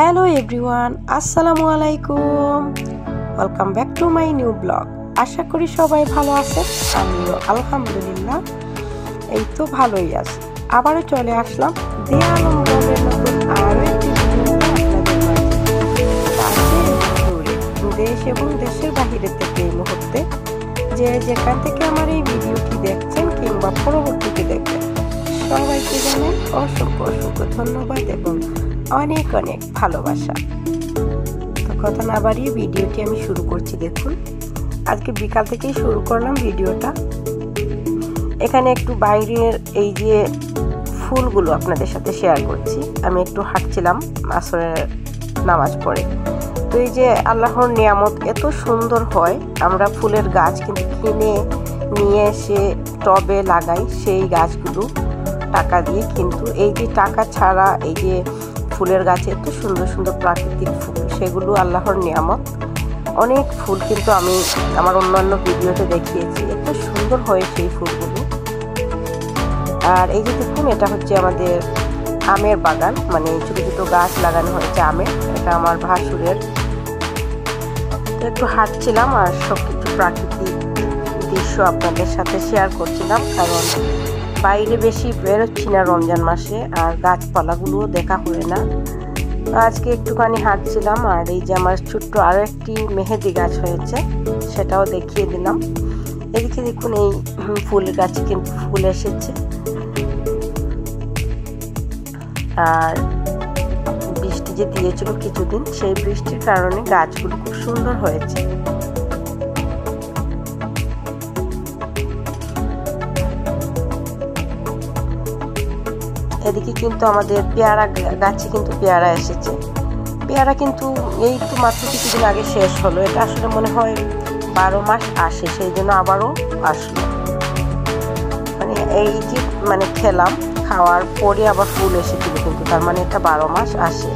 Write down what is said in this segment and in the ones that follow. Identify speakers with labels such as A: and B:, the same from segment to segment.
A: Hello everyone, আসসালামু আলাইকুম। Welcome back to my new blog. আশা করি সবাই ভালো আছেন, আমিও আলহামদুলিল্লাহ এই তো ভালোই আছি। আবারও চলে আসলাম দিয়া আলম ব্লগের নতুন আরও একটি ভিডিও নিয়ে আপনাদের মাঝে। দেশ এবং দেশের বাহিরে থেকে এই মুহূর্তে যে যেখান থেকে আমার এই ভিডিওটি দেখছেন কিংবা পরবর্তীতে দেখবেন, সবাইকে জানাই অসংখ্য অসংখ্য ধন্যবাদ এবং অনেক অনেক ভালোবাসা। তো কথা না বাড়িয়ে ভিডিওটি আমি শুরু করছি। দেখুন, আজকে বিকাল থেকেই শুরু করলাম ভিডিওটা। এখানে একটু বাইরের এই যে ফুলগুলো আপনাদের সাথে শেয়ার করছি। আমি একটু হাঁটছিলাম আসরের নামাজ পড়ে। তো এই যে আল্লাহর নিয়ামত এত সুন্দর হয়, আমরা ফুলের গাছ কিন্তু কিনে নিয়ে এসে টবে লাগাই সেই গাছগুলো টাকা দিয়ে, কিন্তু এই যে টাকা ছাড়া এই যে ফুলের গাছে এত সুন্দর সুন্দর প্রাকৃতিক ফুল, সেগুলো আল্লাহর নিয়ামত। অনেক ফুল কিন্তু আমি আমার অন্যান্য ভিডিওতে দেখিয়েছি, এত সুন্দর হয় সেই ফুলগুলো। আর এই যে দেখুন, এটা হচ্ছে আমাদের আমের বাগান, মানে ছোটো ছোটো গাছ লাগানো হয়েছে আমের। এটা আমার ভাসুরের। একটু হাঁটছিলাম আর সব কিছু প্রাকৃতিক দৃশ্য আপনাদের সাথে শেয়ার করছিলাম, কারণ বাইরে বেশি বেরোচ্ছি না রমজান মাসে, আর গাছপালাগুলোও দেখা হয় না। আজকে একটুখানি হাঁটছিলাম। আর এই যে আমার ছোট্ট আরও একটি মেহেদি গাছ হয়েছে, সেটাও দেখিয়ে দিলাম। এদিকে দেখুন, এই ফুল গাছে কিন্তু ফুল এসেছে। আর বৃষ্টি যে দিয়েছিল কিছুদিন, সেই বৃষ্টির কারণে গাছগুলো খুব সুন্দর হয়েছে। এদিকে কিন্তু আমাদের পেয়ারা গাছে কিন্তু পেয়ারা এসেছে। পেয়ারা কিন্তু এই তো মাত্র কিছুদিন আগে শেষ হলো। এটা আসলে মনে হয় 12 মাস আসে, সেই জন্য আবারও আসলো। মানে এই যে খেলাম, খাওয়ার পরে আবার ফুল এসেছিল, কিন্তু তার মানে এটা 12 মাস আসে।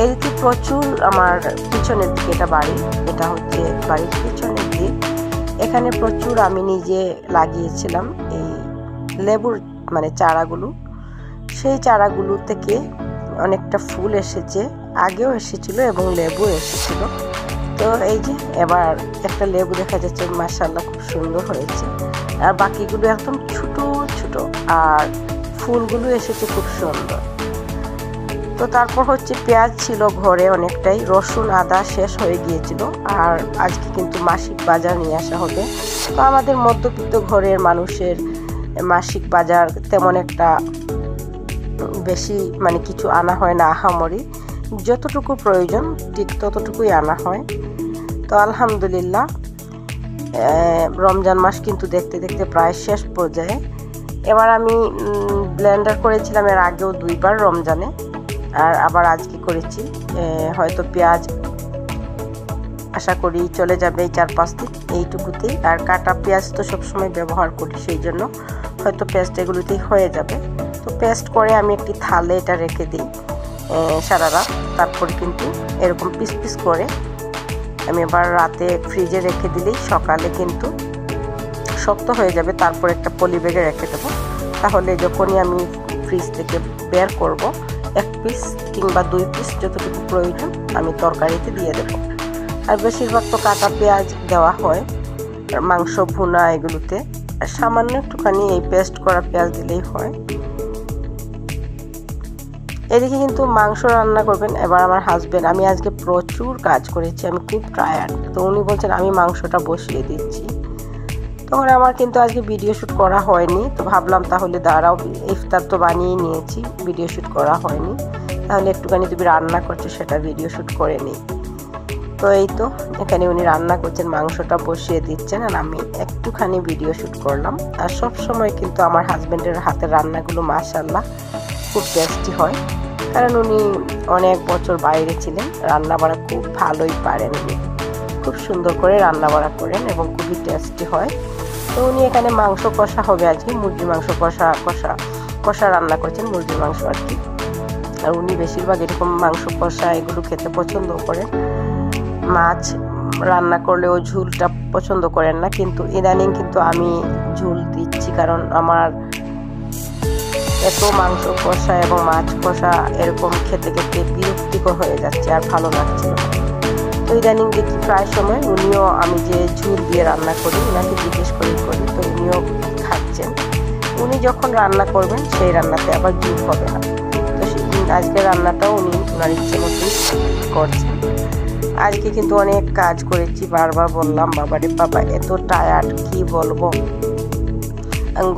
A: এদিকে প্রচুর আমার পিছনের দিকে, এটা বাড়ি, এটা হচ্ছে বাড়ির পিছনের দিক। এখানে প্রচুর আমি নিজে লাগিয়েছিলাম এই লেবুর চারাগুলো। সেই চারাগুলো থেকে অনেকটা ফুল এসেছে, আগেও এসেছিল এবং লেবু এসেছিল। তো এই যে এবার একটা লেবু দেখা যাচ্ছে, মাশাআল্লাহ খুব সুন্দর হয়েছে। আর বাকিগুলো একদম ছোট ছোট, আর ফুলগুলো এসেছে খুব সুন্দর। তো তারপর হচ্ছে পেঁয়াজ ছিল ঘরে অনেকটাই, রসুন আদা শেষ হয়ে গিয়েছিল। আর আজকে কিন্তু মাসিক বাজার নিয়ে আসা হবে। তো আমাদের মধ্যবিত্ত ঘরের মানুষের মাসিক বাজার তেমন একটা বেশি কিছু আনা হয় না, আহামরি যতটুকু প্রয়োজন ঠিক ততটুকুই আনা হয়। তো আলহামদুলিল্লাহ, রমজান মাস কিন্তু দেখতে দেখতে প্রায় শেষ পর্যায়ে। এবার আমি ব্লেন্ডার করেছিলাম এর আগেও 2 বার রমজানে, আর আবার আজকে করেছি। হয়তো পেঁয়াজ আশা করি চলে যাবে এই 4-5 দিন এইটুকুতেই। আর কাটা পেঁয়াজ তো সবসময় ব্যবহার করি, সেই জন্য হয়তো পেস্ট এগুলোতেই হয়ে যাবে। তো পেস্ট করে আমি একটি থালে এটা রেখে দিই সারা রাত। তারপর কিন্তু এরকম পিস পিস করে আমি এবার রাতে ফ্রিজে রেখে দিলেই সকালে কিন্তু শক্ত হয়ে যাবে। তারপর একটা পলি ব্যাগে রেখে দেবো, তাহলে যখনই আমি ফ্রিজ থেকে বের করব 1 পিস কিংবা 2 পিস যতটুকু প্রয়োজন আমি তরকারিতে দিয়ে দেবো। আর বেশিরভাগ তো কাটা পেঁয়াজ দেওয়া হয় মাংস ভুনা এগুলোতে, সামান্য একটুখানি এই পেস্ট করা পেঁয়াজ দিলেই হয়। এদিকে কিন্তু মাংস রান্না করবেন এবার আমার হাজবেন্ড। আমি আজকে প্রচুর কাজ করেছি, আমি খুব টায়ার্ড। তো উনি বলছেন আমি মাংসটা বসিয়ে দিচ্ছি। তখন আমার কিন্তু আজকে ভিডিও শ্যুট করা হয়নি। তো ভাবলাম তাহলে দাঁড়াও, ইফতার তো বানিয়ে নিয়েছি, ভিডিও শ্যুট করা হয়নি, তাহলে একটুখানি তুমি রান্না করছো সেটা ভিডিও শ্যুট করে নিই। তো এই তো এখানে উনি রান্না করছেন, মাংসটা বসিয়ে দিচ্ছেন, আর আমি একটুখানি ভিডিও শ্যুট করলাম। আর সব সময় কিন্তু আমার হাজবেন্ডের হাতের রান্নাগুলো মাশাআল্লাহ খুব টেস্টি হয়, কারণ উনি অনেক বছর বাইরে ছিলেন, রান্না বাড়া খুব ভালোই পারেন। উনি খুব সুন্দর করে রান্না বাড়া করেন এবং খুবই টেস্টি হয়। তো উনি এখানে মাংস কষা হবে আজকে, মুরগির মাংস কষা রান্না করছেন, মুরগির মাংস আর কি। আর উনি বেশিরভাগ এরকম মাংস কষা এগুলো খেতে পছন্দ করেন। মাছ রান্না করলেও ঝুলটা পছন্দ করেন না, কিন্তু ইদানিং কিন্তু আমি ঝুল দিচ্ছি, কারণ আমার এত মাংস কষা এবং মাছ কষা এরকম খেতে খেতে বিরক্তিকর হয়ে যাচ্ছে, আর ভালো লাগছিল না। তো ইদানিং দেখি প্রায় সময় উনিও আমি যে ঝুল দিয়ে রান্না করি ওনাকে জিজ্ঞেস করি, তো উনিও খাচ্ছেন। উনি যখন রান্না করবেন সেই রান্নাতে আবার ঝুল হবে না। তো আজকে রান্নাটাও উনি ওনার ইচ্ছে মতোই করছেন। আজকে কিন্তু অনেক কাজ করেছি, বারবার বললাম বাবারে বাবা এত টায়ার্ড কি বলবো।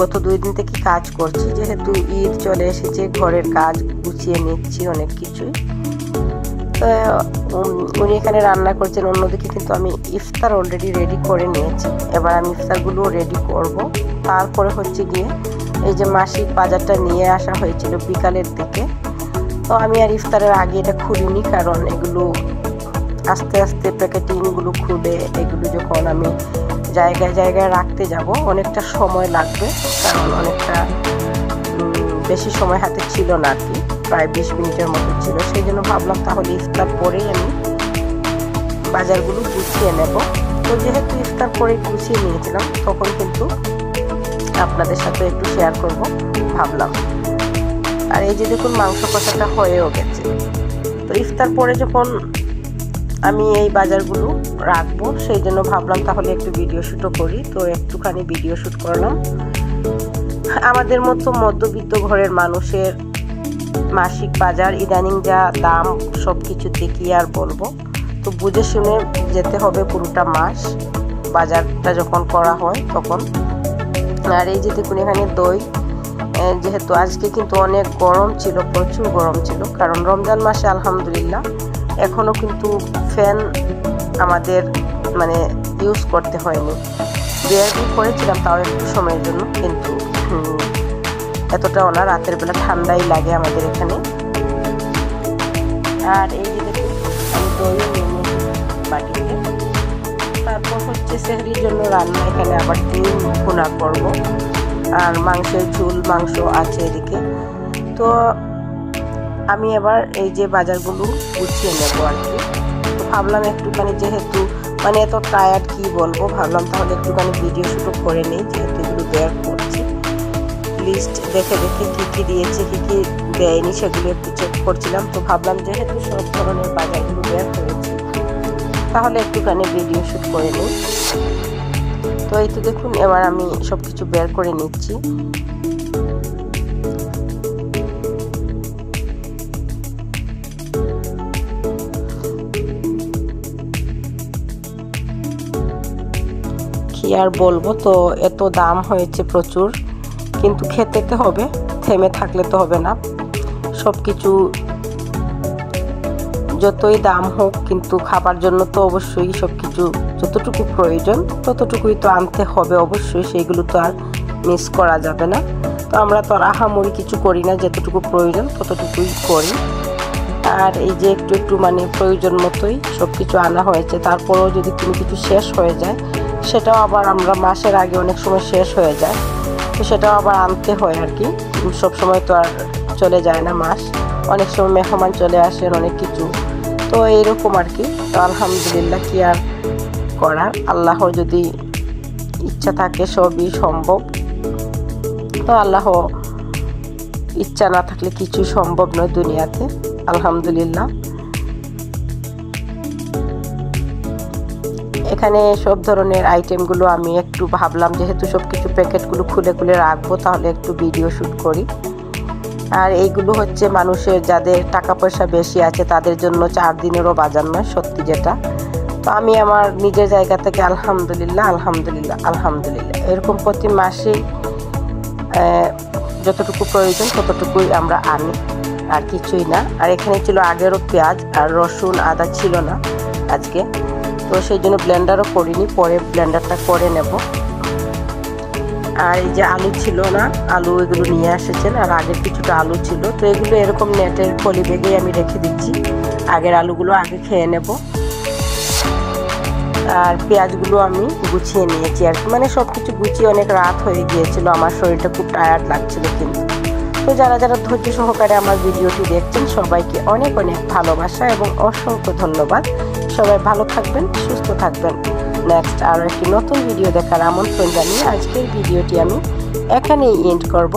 A: গত 2 দিন থেকে কাজ করছি, যেহেতু ঈদ চলে এসেছে ঘরের কাজ গুছিয়ে নিচ্ছি অনেক কিছুই। তো উনি এখানে রান্না করছেন, অন্যদিকে কিন্তু আমি ইফতার অলরেডি রেডি করে নিয়েছি। এবার আমি ইফতারগুলো রেডি করব। তারপরে হচ্ছে গিয়ে এই যে মাসিক বাজারটা নিয়ে আসা হয়েছিল বিকালের দিকে, তো আমি আর ইফতারের আগে এটা খুলিনি, কারণ এগুলো আস্তে আস্তে প্যাকেটিংগুলো খুলে এগুলো যখন আমি জায়গায় জায়গায় রাখতে যাব অনেকটা সময় লাগবে, কারণ অনেকটা বেশি সময় হাতে ছিল না আর কি, প্রায় 20 মিনিটের মতো ছিল। সেই জন্য ভাবলাম তাহলে ইফতার পরেই আমি বাজারগুলো গুছিয়ে নেব। তো যেহেতু ইফতার পরে গুছিয়ে নিয়েছিলাম তখন কিন্তু আপনাদের সাথে একটু শেয়ার করব ভাবলাম। আর এই যে দেখুন মাংস কষাটা হয়েও গেছে। তো ইফতার পরে যখন আমি এই বাজারগুলো রাখবো সেই জন্য ভাবলাম তাহলে একটু ভিডিও শ্যুটও করি। তো একটুখানি ভিডিও শ্যুট করলাম। আমাদের মতো মধ্যবিত্ত ঘরের মানুষের মাসিক বাজার ইদানিং যা দাম সব কিছুতে কি আর বলবো। তো বুঝে শুনে যেতে হবে পুরোটা মাস বাজারটা যখন করা হয় তখন। আর এই যে দেখুন এখানে দই, যেহেতু আজকে কিন্তু অনেক গরম ছিল, প্রচুর গরম ছিল, কারণ রমজান মাসে আলহামদুলিল্লাহ এখনও কিন্তু ফ্যান আমাদের মানে ইউজ করতে হয়নি। বিয়ারবি করেছিলাম তাও একটু সময়ের জন্য, কিন্তু এতটাও না, রাতের বেলা ঠান্ডাই লাগে আমাদের এখানে। আর এই যে দেখুন আমি দইও নিয়ে বাটিতে। তারপর হচ্ছে সেহরির জন্য রান্না, এখানে আবার ডিম ভুনা করব, আর মাংসের ঝোল মাংস আছে এদিকে। তো আমি এবার এই যে বাজারগুলো গুছিয়ে নেব আর কি। তো ভাবলাম একটুখানি, যেহেতু মানে এত টায়ার্ড কি বলবো, ভাবলাম তাহলে একটুখানি ভিডিও শ্যুটও করে নিই, যেহেতু এগুলো বের করছি। লিস্ট দেখে দেখে কী কী দিয়েছে কী কী দেয়নি সেগুলো একটু চেক করছিলাম। তো ভাবলাম যেহেতু সব ধরনের বাজারগুলো বের করেছি তাহলে একটুখানি ভিডিও শ্যুট করে নিই। তো এই তো দেখুন এবার আমি সব কিছু বের করে নিচ্ছি। কি আর বলবো, তো এত দাম হয়েছে প্রচুর, কিন্তু খেতে তো হবে, থেমে থাকলে তো হবে না। সব কিছু যতই দাম হোক কিন্তু খাবার জন্য তো অবশ্যই সব কিছু যতটুকু প্রয়োজন ততটুকুই তো আনতে হবে অবশ্যই, সেইগুলো তো আর মিস করা যাবে না। তো আমরা তো আর আহামরি কিছু করি না, যতটুকু প্রয়োজন ততটুকুই করি। আর এই যে একটু একটু মানে প্রয়োজন মতোই সব কিছু আনা হয়েছে। তারপরেও যদি কোনো কিছু শেষ হয়ে যায় সেটাও আবার আমরা মাসের আগে অনেক সময় শেষ হয়ে যায়, তো সেটাও আবার আনতে হয় আর কি। সব সময় তো আর চলে যায় না মাস, অনেক সময় মেহমান চলে আসেন অনেক কিছু, তো এইরকম আর কি। তো আলহামদুলিল্লাহ কি আর করার, আল্লাহর যদি ইচ্ছা থাকে সবই সম্ভব। তো আল্লাহ ইচ্ছা না থাকলে কিছু সম্ভব নয় দুনিয়াতে, আলহামদুলিল্লাহ। এখানে সব ধরনের আইটেমগুলো আমি একটু ভাবলাম যেহেতু সব কিছু প্যাকেটগুলো খুলে খুলে রাখবো তাহলে একটু ভিডিও শ্যুট করি। আর এইগুলো হচ্ছে মানুষের যাদের টাকা পয়সা বেশি আছে তাদের জন্য 4 দিনেরও বাজার নয়, সত্যি যেটা। তো আমি আমার নিজের জায়গা থেকে আলহামদুলিল্লাহ আলহামদুলিল্লাহ আলহামদুলিল্লাহ এরকম প্রতি মাসে যতটুকু প্রয়োজন ততটুকুই আমরা আনি, আর কিছুই না। আর এখানে ছিল আগেরও পেঁয়াজ আর রসুন আদা ছিল না আজকে, তো সেই জন্য ব্লেন্ডারও করিনি, পরে ব্লেন্ডারটা করে নেব। আর এই যে আলু ছিল না, আলু এগুলো নিয়ে এসেছেন, আর আগের কিছুটা আলু ছিল, তো এগুলো এরকম নেটের পলি ব্যাগেই আমি রেখে দিচ্ছি, আগের আলুগুলো আগে খেয়ে নেব। আর পেঁয়াজগুলো আমি গুছিয়ে নিয়েছি আর কি, মানে সব কিছু গুছিয়ে অনেক রাত হয়ে গিয়েছিল, আমার শরীরটা খুব টায়ার্ড লাগছিল কিন্তু। তো যারা যারা ধৈর্য সহকারে আমার ভিডিওটি দেখছেন সবাইকে অনেক অনেক ভালোবাসা এবং অসংখ্য ধন্যবাদ। সবাই ভালো থাকবেন, সুস্থ থাকবেন। নেক্সট আরও একটি নতুন ভিডিও দেখার আমন্ত্রণ জানিয়ে আজকের ভিডিওটি আমি এখানেই এন্ড করব।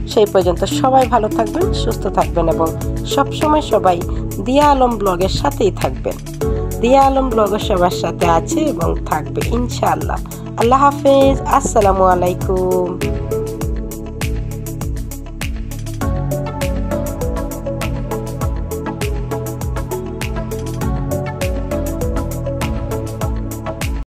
A: সেই পর্যন্ত সবাই ভালো থাকবেন, সুস্থ থাকবেন এবং সবসময় সবাই দিয়া আলম ব্লগের সাথেই থাকবেন। দিয়া আলম ব্লগের সবার সাথে আছে এবং থাকবে ইনশাআল্লাহ। আল্লাহ হাফেজ, আসসালামু আলাইকুম।